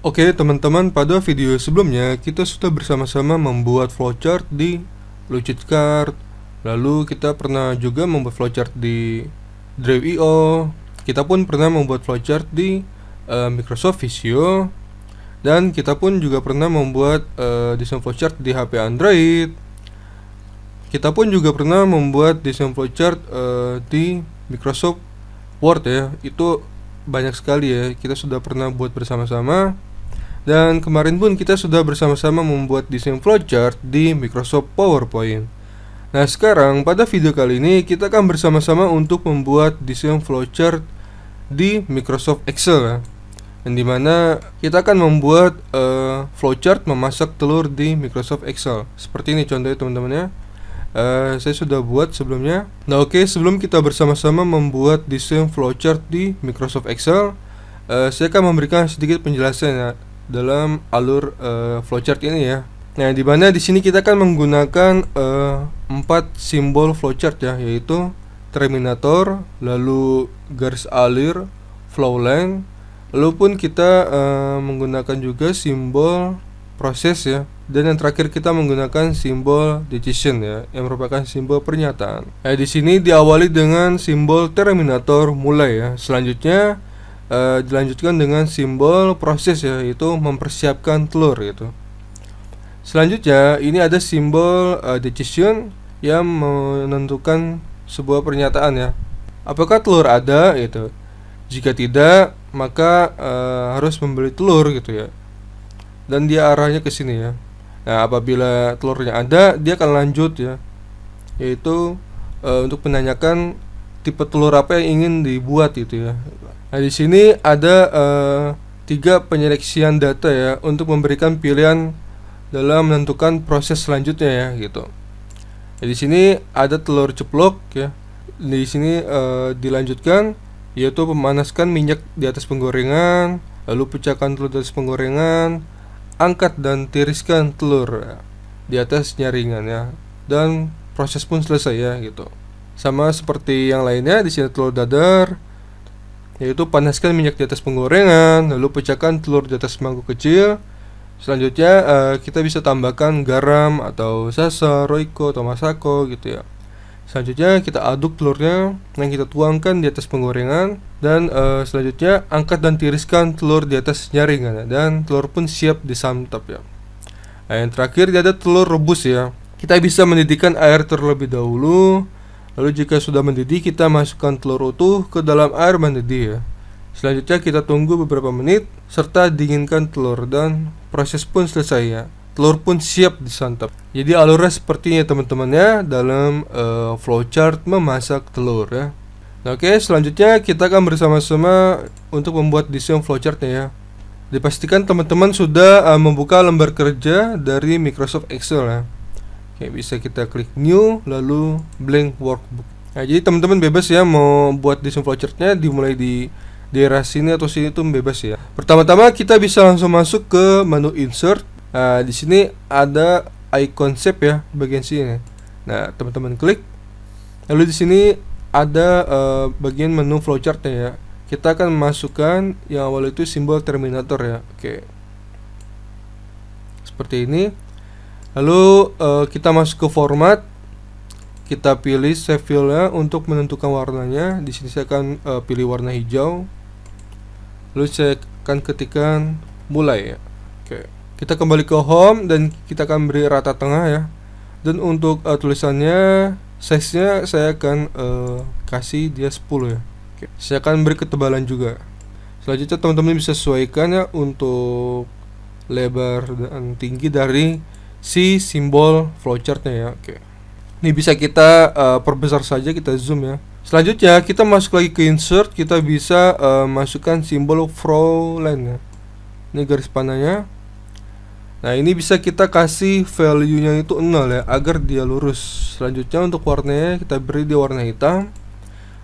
Oke teman-teman, pada video sebelumnya kita sudah bersama-sama membuat flowchart di Lucidcard. Lalu kita pernah juga membuat flowchart di Drive.io. Kita pun pernah membuat flowchart di Microsoft Visio. Dan kita pun juga pernah membuat desain flowchart di HP Android. Kita pun juga pernah membuat desain flowchart di Microsoft Word ya. Itu banyak sekali ya, kita sudah pernah buat bersama-sama. Dan kemarin pun kita sudah bersama-sama membuat desain flowchart di Microsoft PowerPoint. Nah sekarang pada video kali ini kita akan bersama-sama untuk membuat desain flowchart di Microsoft Excel ya. Dan dimana kita akan membuat flowchart memasak telur di Microsoft Excel. Seperti ini contohnya teman-teman ya. Saya sudah buat sebelumnya. Nah oke, sebelum kita bersama-sama membuat desain flowchart di Microsoft Excel, saya akan memberikan sedikit penjelasan ya dalam alur flowchart ini ya. Nah di mana di sini kita akan menggunakan 4 simbol flowchart ya, yaitu terminator, lalu garis alir, flow length, lalu pun kita menggunakan juga simbol proses ya. Dan yang terakhir kita menggunakan simbol decision ya, yang merupakan simbol pernyataan. Nah, di sini diawali dengan simbol terminator mulai ya. Selanjutnya dilanjutkan dengan simbol proses ya, yaitu mempersiapkan telur gitu. Selanjutnya ini ada simbol decision yang menentukan sebuah pernyataan ya. Apakah telur ada gitu? Jika tidak, maka harus membeli telur gitu ya. Dan dia arahnya ke sini ya. Nah, apabila telurnya ada, dia akan lanjut ya, yaitu untuk menanyakan tipe telur apa yang ingin dibuat gitu ya. Nah, di sini ada 3 penyeleksian data ya untuk memberikan pilihan dalam menentukan proses selanjutnya ya gitu. Nah, di sini ada telur ceplok ya. Di sini dilanjutkan, yaitu memanaskan minyak di atas penggorengan, lalu pecahkan telur di atas penggorengan, angkat dan tiriskan telur di atas nyaringan ya, dan proses pun selesai ya gitu. Sama seperti yang lainnya, di sini telur dadar, yaitu panaskan minyak di atas penggorengan, lalu pecahkan telur di atas mangkuk kecil. Selanjutnya kita bisa tambahkan garam atau sasa, roiko atau masako gitu ya. Selanjutnya kita aduk telurnya yang kita tuangkan di atas penggorengan. Dan selanjutnya angkat dan tiriskan telur di atas nyaringan ya. Dan telur pun siap disantap ya. Nah, yang terakhir ada telur rebus ya. Kita bisa mendidihkan air terlebih dahulu. Lalu jika sudah mendidih, kita masukkan telur utuh ke dalam air mendidih ya. Selanjutnya kita tunggu beberapa menit serta dinginkan telur, dan proses pun selesai ya. Telur pun siap disantap. Jadi alurnya sepertinya teman-teman ya dalam flowchart memasak telur ya. Nah, oke, selanjutnya kita akan bersama-sama untuk membuat desain flowchartnya ya. Dipastikan teman-teman sudah membuka lembar kerja dari Microsoft Excel ya. Oke, bisa kita klik new lalu blank workbook. Nah, jadi teman-teman bebas ya mau buat desain flowchartnya, dimulai di daerah sini atau sini tuh bebas ya. Pertama-tama kita bisa langsung masuk ke menu insert. Nah, di sini ada icon shape ya bagian sini. Nah, teman-teman klik. Lalu di sini ada bagian menu flowchartnya ya. Kita akan masukkan yang awal itu simbol terminator ya. Oke. Seperti ini. Lalu kita masuk ke format. Kita pilih save file-nya untuk menentukan warnanya. Di sini saya akan pilih warna hijau. Lalu saya akan ketikkan mulai ya. Oke. Kita kembali ke home dan kita akan beri rata tengah ya. Dan untuk tulisannya, size-nya saya akan kasih dia 10 ya. Oke. Saya akan beri ketebalan juga. Selanjutnya teman-teman bisa sesuaikan ya untuk lebar dan tinggi dari si simbol flowchartnya ya. Oke. Ini bisa kita perbesar saja, kita zoom ya. Selanjutnya kita masuk lagi ke insert, kita bisa masukkan simbol flow line ya. Ini garis panahnya. Nah, ini bisa kita kasih value-nya itu 0 ya, agar dia lurus. Selanjutnya untuk warnanya kita beri dia warna hitam.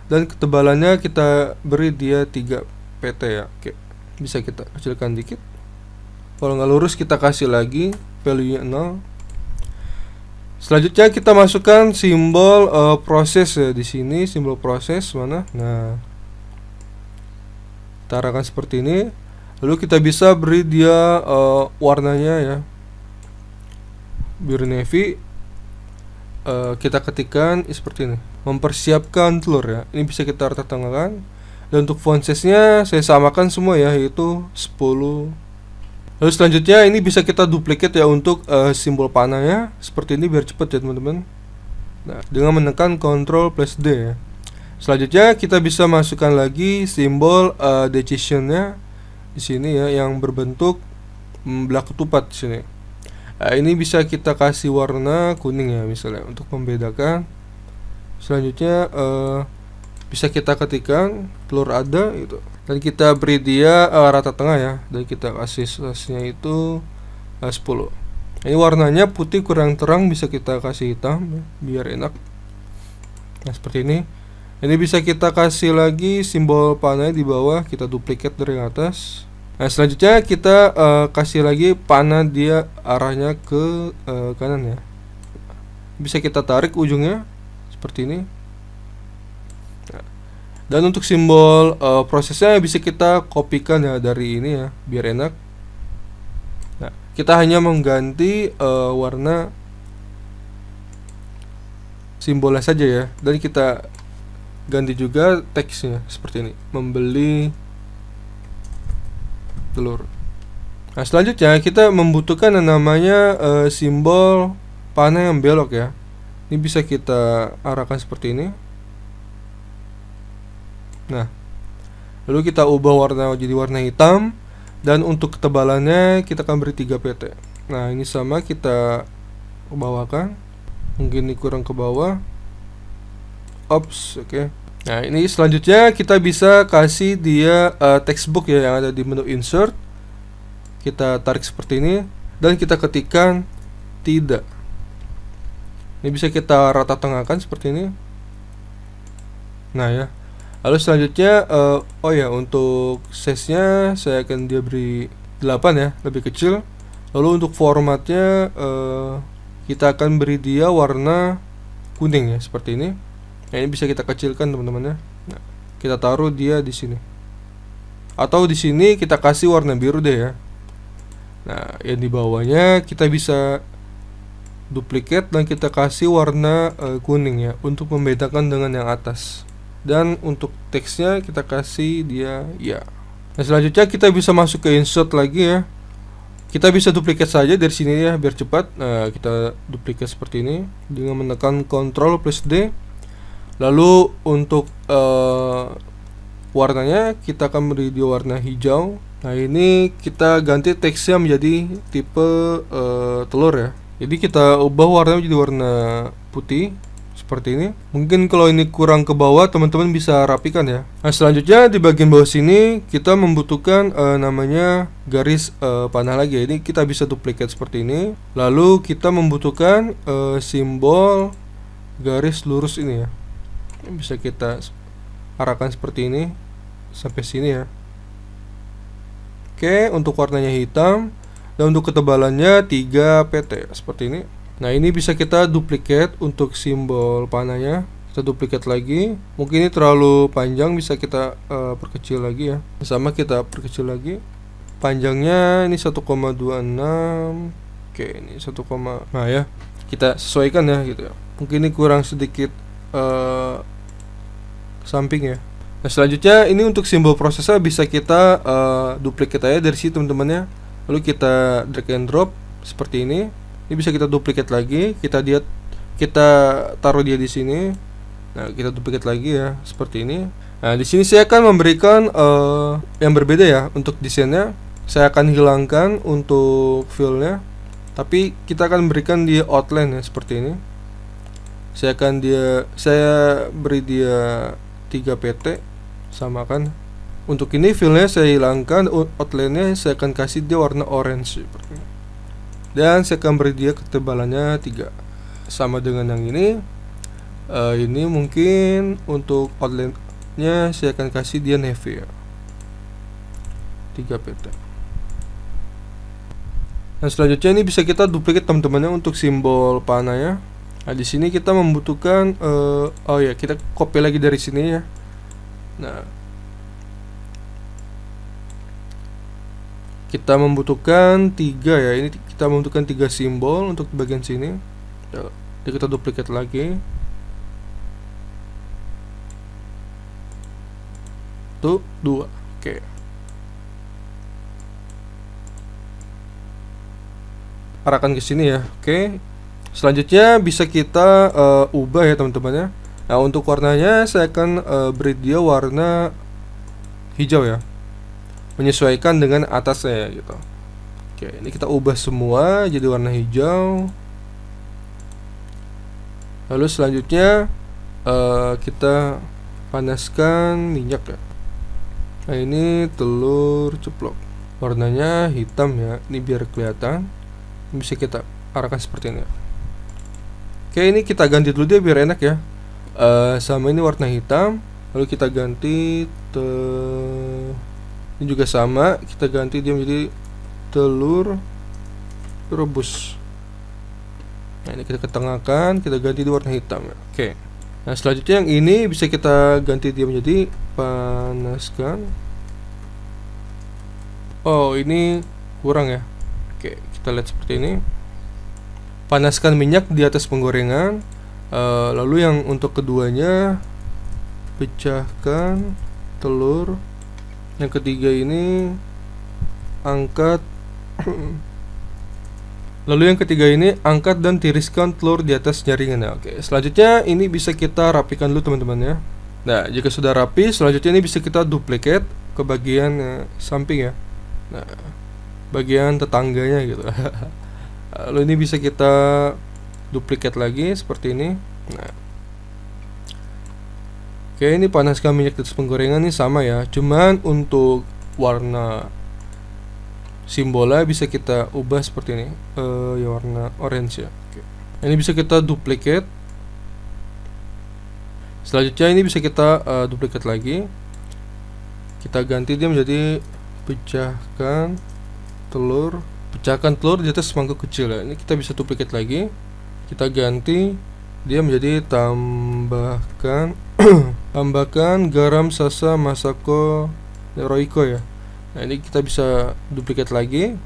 Dan ketebalannya kita beri dia 3 pt ya. Oke, bisa kita kecilkan dikit. Kalau nggak lurus kita kasih lagi value-nya 0. Selanjutnya kita masukkan simbol proses ya. Di sini simbol proses mana? Nah, kita arahkan seperti ini. Lalu kita bisa beri dia warnanya ya, biru navy. Kita ketikkan seperti ini, mempersiapkan telur ya. Ini bisa kita rata tengahkan. Dan untuk font size-nya saya samakan semua ya, yaitu 10. Lalu selanjutnya ini bisa kita duplicate ya untuk simbol panahnya seperti ini biar cepet ya teman-teman. Nah, dengan menekan Ctrl+D ya. Selanjutnya kita bisa masukkan lagi simbol decision-nya di sini ya, yang berbentuk belah ketupat di sini. Ini bisa kita kasih warna kuning ya misalnya untuk membedakan. Selanjutnya bisa kita ketikkan telur ada gitu, dan kita beri dia rata tengah ya, dan kita kasih size-nya itu 10. Ini warnanya putih kurang terang, bisa kita kasih hitam ya, biar enak. Nah seperti ini. Ini bisa kita kasih lagi simbol panah di bawah, kita duplicate dari atas. Nah selanjutnya kita kasih lagi panah dia arahnya ke kanan ya. Bisa kita tarik ujungnya seperti ini. Nah, dan untuk simbol prosesnya bisa kita kopikan ya dari ini ya, biar enak. Nah kita hanya mengganti warna simbolnya saja ya, dan kita ganti juga teksnya seperti ini, membeli telur. Nah selanjutnya kita membutuhkan yang namanya simbol panah yang belok ya. Ini bisa kita arahkan seperti ini. Nah lalu kita ubah warna jadi warna hitam, dan untuk ketebalannya kita akan beri 3 pt. Nah ini sama kita bawakan, mungkin ini kurang ke bawah. Ops, oke. Nah ini selanjutnya kita bisa kasih dia textbook ya, yang ada di menu insert. Kita tarik seperti ini dan kita ketikkan tidak. Ini bisa kita rata tengahkan seperti ini. Nah ya. Lalu selanjutnya oh ya, untuk size-nya saya akan dia beri 8 ya, lebih kecil. Lalu untuk formatnya kita akan beri dia warna kuning ya, seperti ini. Nah, ini bisa kita kecilkan teman-teman ya. Nah, kita taruh dia di sini. Atau di sini kita kasih warna biru deh ya. Nah, yang di bawahnya kita bisa duplicate dan kita kasih warna kuning ya, untuk membedakan dengan yang atas. Dan untuk teksnya kita kasih dia ya. Nah, selanjutnya kita bisa masuk ke insert lagi ya. Kita bisa duplicate saja dari sini ya, biar cepat. Nah, kita duplicate seperti ini dengan menekan Ctrl+D. Lalu untuk warnanya kita akan beri dia warna hijau. Nah ini kita ganti teksnya menjadi tipe telur ya. Jadi kita ubah warnanya menjadi warna putih seperti ini. Mungkin kalau ini kurang ke bawah, teman-teman bisa rapikan ya. Nah selanjutnya di bagian bawah sini kita membutuhkan namanya garis panah lagi. Ini kita bisa duplicate seperti ini. Lalu kita membutuhkan simbol garis lurus ini ya. Bisa kita arahkan seperti ini sampai sini ya. Oke, untuk warnanya hitam, dan untuk ketebalannya 3 pt seperti ini. Nah ini bisa kita duplicate untuk simbol panahnya. Kita duplicate lagi. Mungkin ini terlalu panjang, bisa kita perkecil lagi ya. Sama kita perkecil lagi. Panjangnya ini 1,26. Oke, ini 1, nah ya, kita sesuaikan ya gitu ya. Mungkin ini kurang sedikit samping ya. Nah selanjutnya ini untuk simbol prosesnya bisa kita duplicate aja dari sini teman-teman ya. Lalu kita drag and drop seperti ini. Ini bisa kita duplicate lagi. Kita taruh dia di sini. Nah kita duplicate lagi ya seperti ini. Nah di sini saya akan memberikan yang berbeda ya untuk desainnya. Saya akan hilangkan untuk fill-nya, tapi kita akan berikan dia outline ya seperti ini. Saya beri dia 3 pt, samakan. Untuk ini fillnya saya hilangkan, outline-nya saya akan kasih dia warna orange seperti ini. Dan saya akan beri dia ketebalannya 3, sama dengan yang ini. Ini mungkin untuk outline-nya saya akan kasih dia navy ya, 3 pt. Nah selanjutnya ini bisa kita duplicate teman-temannya untuk simbol panahnya. Nah di sini kita membutuhkan oh ya, kita copy lagi dari sini ya. Nah kita membutuhkan 3 ya. Ini kita membutuhkan 3 simbol untuk bagian sini. Jadi kita duplikat lagi. Tuh 2. Oke. Arahkan ke sini ya. Oke. Selanjutnya bisa kita ubah ya teman-teman ya. Nah, untuk warnanya saya akan beri dia warna hijau ya, menyesuaikan dengan atasnya gitu. Oke, ini kita ubah semua jadi warna hijau. Lalu selanjutnya kita panaskan minyak ya. Nah, ini telur ceplok, warnanya hitam ya, ini biar kelihatan. Bisa kita arahkan seperti ini ya. Oke, ini kita ganti dulu dia biar enak ya. Sama ini warna hitam, lalu kita ganti ini juga sama, kita ganti dia menjadi telur rebus. Nah, ini kita ketengahkan, kita ganti di warna hitam ya. Oke. Nah, selanjutnya yang ini bisa kita ganti dia menjadi panaskan. Oh, ini kurang ya. Oke, kita lihat seperti ini. Panaskan minyak di atas penggorengan. Lalu yang untuk keduanya, pecahkan telur. Yang ketiga ini angkat. Lalu yang ketiga ini angkat dan tiriskan telur di atas jaringan ya. Oke, selanjutnya ini bisa kita rapikan dulu teman-teman ya. Nah, jika sudah rapi, selanjutnya ini bisa kita duplikat ke bagian samping ya. Nah, bagian tetangganya gitu. Lalu ini bisa kita duplikat lagi seperti ini. Nah, oke, ini panaskan minyak di atas penggorengan ini sama ya, cuman untuk warna simbolnya bisa kita ubah seperti ini, ya warna orange ya. Oke. Ini bisa kita duplikat. Selanjutnya ini bisa kita duplikat lagi. Kita ganti dia menjadi pecahkan telur. Pecahkan telur di atas mangkuk kecil ya. Ini kita bisa duplikat lagi. Kita ganti dia menjadi tambahkan tambahkan garam, sasa, masako, roiko ya. Nah, ini kita bisa duplikat lagi.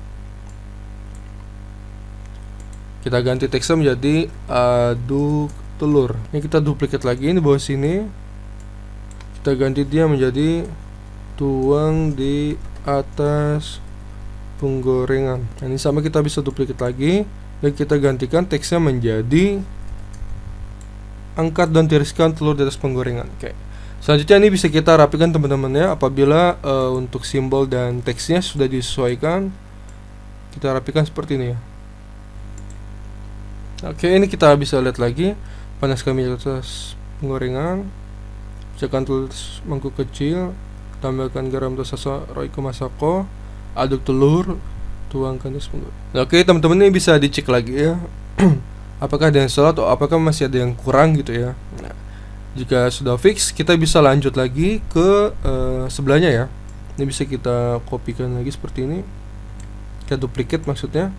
Kita ganti teksnya menjadi aduk telur. Ini kita duplikat lagi di bawah sini. Kita ganti dia menjadi tuang di atas penggorengan. Nah, ini sama kita bisa duplikat lagi dan kita gantikan teksnya menjadi angkat dan tiriskan telur di atas penggorengan. Oke. Selanjutnya ini bisa kita rapikan teman-teman ya. Apabila untuk simbol dan teksnya sudah disesuaikan, kita rapikan seperti ini ya. Oke, ini kita bisa lihat lagi. Panaskan minyak di atas penggorengan. Pecahkan telur mangkuk kecil. Tambahkan garam, sasa, roiko, masako. Aduk telur, tuangkan di penggorengan. Nah, oke teman-teman, ini bisa dicek lagi ya. Apakah ada yang salah atau apakah masih ada yang kurang gitu ya. Nah, jika sudah fix, kita bisa lanjut lagi ke sebelahnya ya. Ini bisa kita kopikan lagi seperti ini. Kita duplikat maksudnya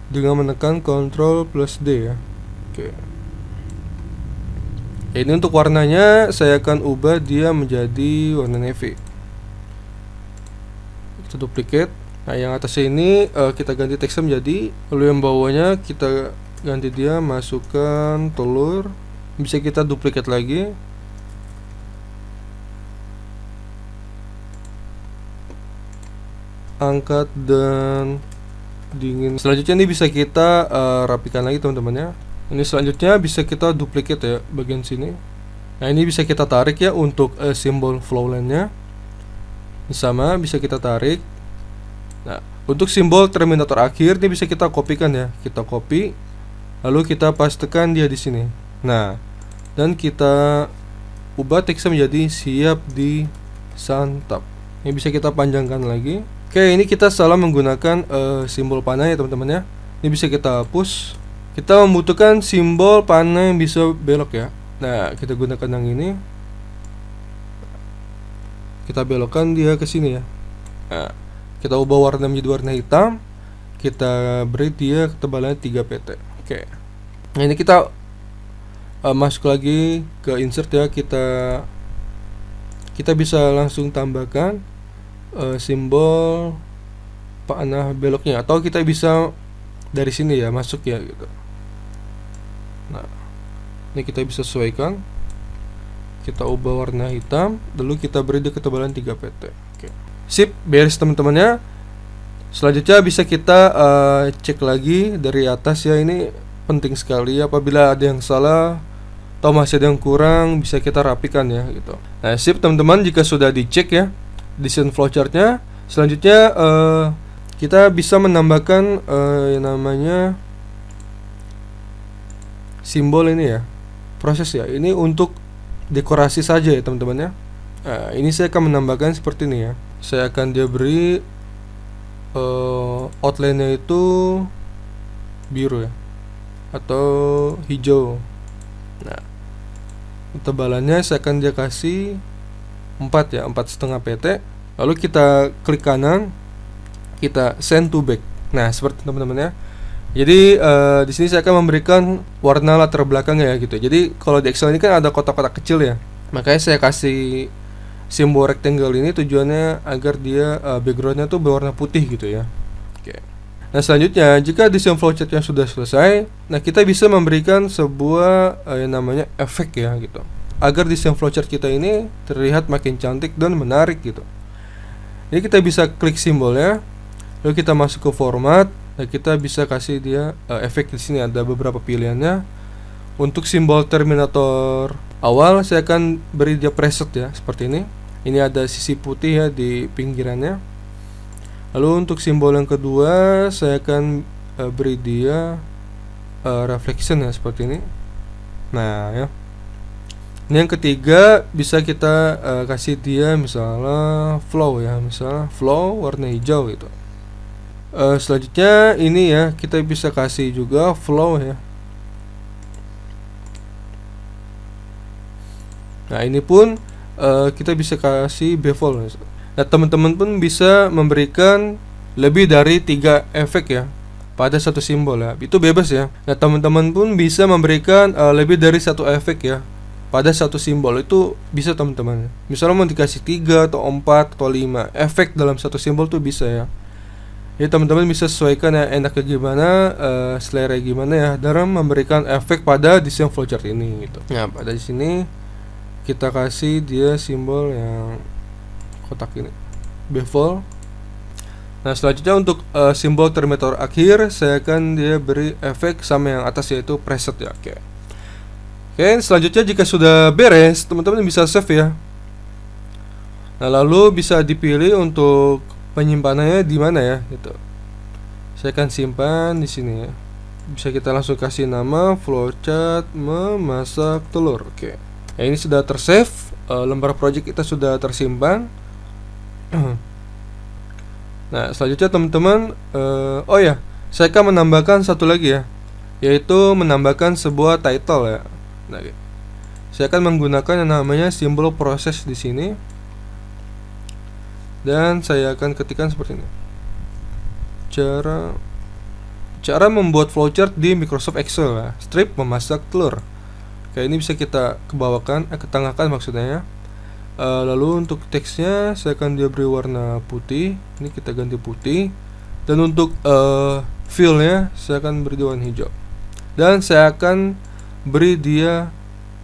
dengan menekan Ctrl plus D ya. Oke. Ini untuk warnanya saya akan ubah dia menjadi warna navy. Kita duplikat. Nah, yang atas ini kita ganti teksnya menjadi, lalu yang bawahnya kita ganti dia masukkan telur. Bisa kita duplikat lagi. Angkat dan dingin. Selanjutnya ini bisa kita rapikan lagi teman-teman ya. Ini selanjutnya bisa kita duplikat ya bagian sini. Nah, ini bisa kita tarik ya untuk simbol flowline-nya. Ini sama bisa kita tarik. Nah, untuk simbol terminator akhir ini bisa kita kopikan ya. Kita copy, lalu kita pastekan dia di sini. Nah, dan kita ubah teksnya menjadi siap disantap. Ini bisa kita panjangkan lagi. Oke, ini kita salah menggunakan simbol panah ya teman-teman ya. Ini bisa kita hapus. Kita membutuhkan simbol panah yang bisa belok ya. Nah, kita gunakan yang ini. Kita belokkan dia ke sini ya. Nah, kita ubah warna menjadi warna hitam. Kita beri dia ketebalannya 3 pt. Oke. Nah, ini kita masuk lagi ke insert ya. Kita bisa langsung tambahkan simbol panah beloknya, atau kita bisa dari sini ya masuk ya gitu. Nah, ini kita bisa sesuaikan. Kita ubah warna hitam, lalu kita beri dia ketebalan 3 pt. Oke. Sip, beres teman-temannya. Selanjutnya bisa kita cek lagi dari atas ya. Ini penting sekali, apabila ada yang salah atau masih ada yang kurang bisa kita rapikan ya gitu. Nah, sip teman-teman, jika sudah dicek ya desain flowchartnya, selanjutnya kita bisa menambahkan yang namanya simbol ini ya, proses ya. Ini untuk dekorasi saja ya teman-teman ya. Nah, ini saya akan menambahkan seperti ini ya. Saya akan dia beri outline-nya itu biru ya, atau hijau. Nah, ketebalannya saya akan dia kasih 4 ya, 4,5 pt. Lalu kita klik kanan, kita send to back. Nah, seperti teman-teman ya. Jadi di sini saya akan memberikan warna latar belakang ya gitu. Jadi kalau di Excel ini kan ada kotak-kotak kecil ya. Makanya saya kasih simbol rectangle ini tujuannya agar dia backgroundnya tuh berwarna putih gitu ya. Oke. Nah, selanjutnya jika desain flowchart yang sudah selesai, nah kita bisa memberikan sebuah yang namanya efek ya gitu, agar desain flowchart kita ini terlihat makin cantik dan menarik gitu. Jadi kita bisa klik simbolnya, lalu kita masuk ke format. Nah, kita bisa kasih dia efek. Di sini ada beberapa pilihannya. Untuk simbol Terminator awal saya akan beri dia preset ya, seperti ini. Ini ada sisi putih ya di pinggirannya. Lalu untuk simbol yang kedua saya akan beri dia reflection ya, seperti ini. Nah ya. Ini yang ketiga bisa kita kasih dia misalnya flow ya, misalnya flow warna hijau gitu. Selanjutnya ini ya, kita bisa kasih juga flow ya. Nah, ini pun kita bisa kasih bevel. Nah, teman-teman pun bisa memberikan lebih dari 3 efek ya pada satu simbol ya. Itu bebas ya. Nah, teman-teman pun bisa memberikan lebih dari 1 efek ya pada satu simbol. Itu bisa teman-teman. Misalnya mau dikasih 3 atau 4 atau 5 efek dalam satu simbol tuh bisa ya. Jadi teman-teman bisa sesuaikan ya enaknya gimana, selera gimana ya dalam memberikan efek pada desain flowchart ini gitu. Nah, pada di sini kita kasih dia simbol yang kotak ini, bevel. Nah, selanjutnya untuk simbol Terminator akhir saya akan dia beri efek sama yang atas, yaitu preset ya. Oke. Selanjutnya jika sudah beres, teman-teman bisa save ya. Nah, lalu bisa dipilih untuk penyimpanannya di mana ya gitu. Saya akan simpan di sini ya. Bisa kita langsung kasih nama flowchart memasak telur. Oke. Nah, ini sudah tersave, lembar project kita sudah tersimpan. Nah, selanjutnya teman-teman, oh ya, saya akan menambahkan satu lagi ya, yaitu menambahkan sebuah title ya. Nah, saya akan menggunakan yang namanya simbol proses di sini. Dan saya akan ketikkan seperti ini. Cara membuat flowchart di Microsoft Excel ya. Strip memasak telur. Oke, ini bisa kita kebawakan, ketengahkan maksudnya ya. Lalu untuk teksnya saya akan dia beri warna putih. Ini kita ganti putih. Dan untuk fillnya saya akan beri dia warna hijau. Dan saya akan beri dia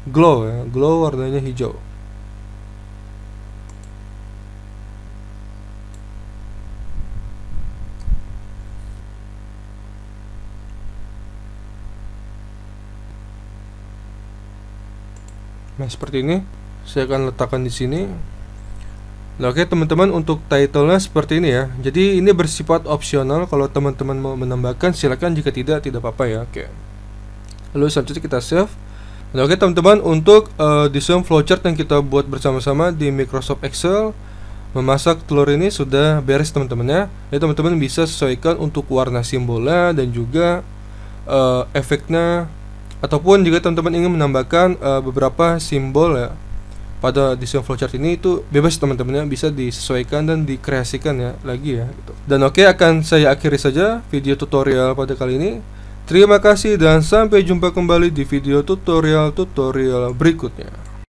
glow ya. Glow warnanya hijau. Nah, seperti ini. Saya akan letakkan di sini. Nah, oke teman-teman, untuk title-nya seperti ini ya. Jadi ini bersifat opsional. Kalau teman-teman mau menambahkan silakan, jika tidak apa-apa ya. Oke. Lalu selanjutnya kita save. Nah, oke teman-teman, untuk desain flowchart yang kita buat bersama-sama di Microsoft Excel memasak telur ini sudah beres teman-teman ya. Jadi teman-teman bisa sesuaikan untuk warna simbolnya dan juga efeknya. Ataupun jika teman-teman ingin menambahkan beberapa simbol ya pada desain flowchart ini, itu bebas teman-teman ya, bisa disesuaikan dan dikreasikan ya lagi ya gitu. Dan oke, akan saya akhiri saja video tutorial pada kali ini. Terima kasih dan sampai jumpa kembali di video tutorial berikutnya.